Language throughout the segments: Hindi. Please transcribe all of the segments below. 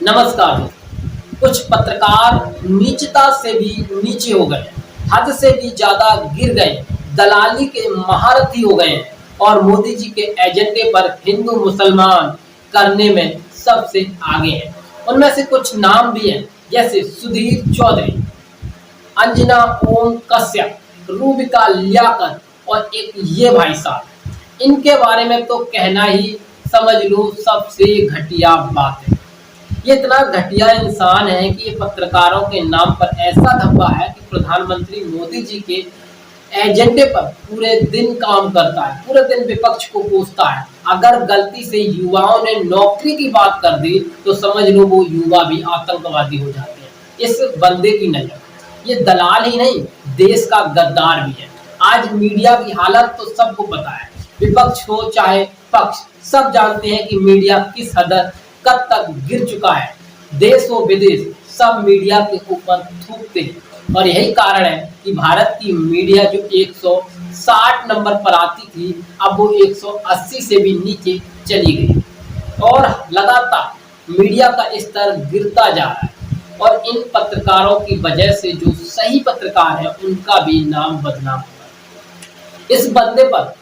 नमस्कार दोस्तों। कुछ पत्रकार नीचता से भी नीचे हो गए, हद से भी ज्यादा गिर गए, दलाली के महारथी हो गए हैं और मोदी जी के एजेंडे पर हिंदू मुसलमान करने में सबसे आगे हैं। उनमें से कुछ नाम भी हैं, जैसे सुधीर चौधरी, अंजना ओम कश्यप, रूबिका लियाकत और एक ये भाई साहब। इनके बारे में तो कहना ही समझ लो सबसे घटिया बात है। ये इतना घटिया इंसान है कि ये पत्रकारों के नाम पर ऐसा धब्बा है कि प्रधानमंत्री मोदी जी के एजेंडे पर पूरे दिन काम करता है, पूरे दिन विपक्ष को कोसता है। अगर गलती से युवाओं ने नौकरी की बात कर दी तो समझ लो वो युवा भी आतंकवादी हो जाते हैं। इस बंदे की नजर ये दलाल ही नहीं, देश का गद्दार भी है। आज मीडिया की हालत तो सबको पता है, विपक्ष हो चाहे पक्ष, सब जानते हैं कि मीडिया किस हद कब तक गिर चुका है। देश व विदेश सब मीडिया के ऊपर थूकते हैं और यही कारण है कि भारत की मीडिया जो 160 नंबर पर आती थी, अब वो 180 से भी नीचे चली गई और लगातार मीडिया का स्तर गिरता जा रहा है। और इन पत्रकारों की वजह से जो सही पत्रकार है उनका भी नाम बदनाम हुआ है। इस बंदे पर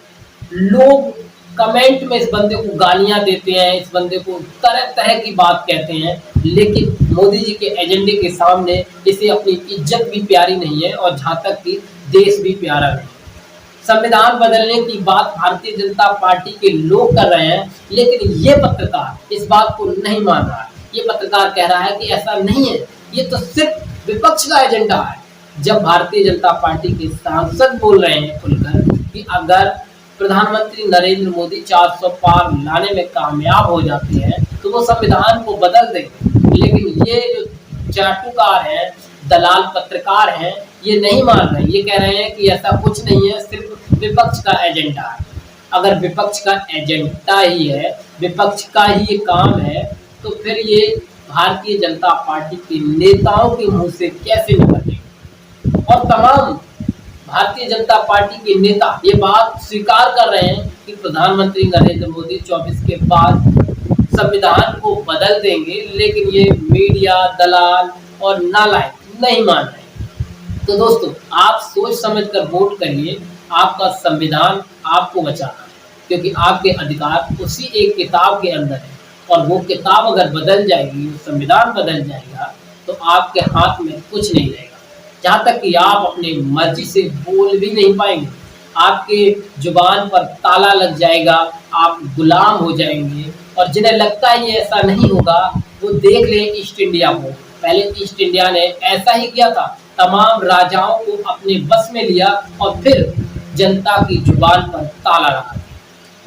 लोग कमेंट में इस बंदे को गालियां देते हैं, इस बंदे को तरह तरह की बात कहते हैं, लेकिन मोदी जी के एजेंडे के सामने इसे अपनी इज्जत भी प्यारी नहीं है और जहां तक कि देश भी प्यारा नहीं। संविधान बदलने की बात भारतीय जनता पार्टी के लोग कर रहे हैं, लेकिन ये पत्रकार इस बात को नहीं मान रहा है। ये पत्रकार कह रहा है कि ऐसा नहीं है, ये तो सिर्फ विपक्ष का एजेंडा है। जब भारतीय जनता पार्टी के सांसद बोल रहे हैं खुलकर कि अगर प्रधानमंत्री नरेंद्र मोदी 400 पार लाने में कामयाब हो जाते हैं तो वो संविधान को बदल देंगे, लेकिन ये जो चाटुकार हैं, दलाल पत्रकार हैं, ये नहीं मान रहे। ये कह रहे हैं कि ऐसा कुछ नहीं है, सिर्फ विपक्ष का एजेंडा है। अगर विपक्ष का एजेंडा ही है, विपक्ष का ही ये काम है, तो फिर ये भारतीय जनता पार्टी के नेताओं के मुंह से कैसे निकलेगा। और तमाम भारतीय जनता पार्टी के नेता ये बात स्वीकार कर रहे हैं कि प्रधानमंत्री नरेंद्र मोदी 24 के बाद संविधान को बदल देंगे, लेकिन ये मीडिया, दलाल और नालायक नहीं मान रहे। तो दोस्तों, आप सोच समझ कर वोट करिए। आपका संविधान आपको बचाना है, क्योंकि आपके अधिकार उसी एक किताब के अंदर है और वो किताब अगर बदल जाएगी, संविधान बदल जाएगा, तो आपके हाथ में कुछ नहीं रहेगा। जहाँ तक कि आप अपनी मर्जी से बोल भी नहीं पाएंगे, आपके जुबान पर ताला लग जाएगा, आप गुलाम हो जाएंगे। और जिन्हें लगता है ये ऐसा नहीं होगा, वो देख लें ईस्ट इंडिया को। पहले ईस्ट इंडिया ने ऐसा ही किया था, तमाम राजाओं को अपने बस में लिया और फिर जनता की जुबान पर ताला लगा दिया।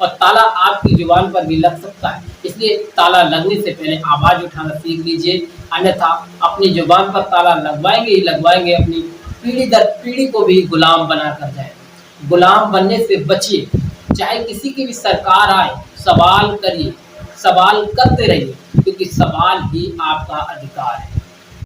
और ताला आपकी जुबान पर भी लग सकता है, इसलिए ताला लगने से पहले आवाज उठाना सीख लीजिए, अन्यथा अपनी जुबान पर ताला लगवाएंगे ही लगवाएंगे, अपनी पीढ़ी दर पीढ़ी को भी गुलाम बना कर जाएंगे। गुलाम बनने से बचिए, चाहे किसी की भी सरकार आए, सवाल करिए, सवाल करते रहिए, क्योंकि सवाल ही आपका अधिकार है।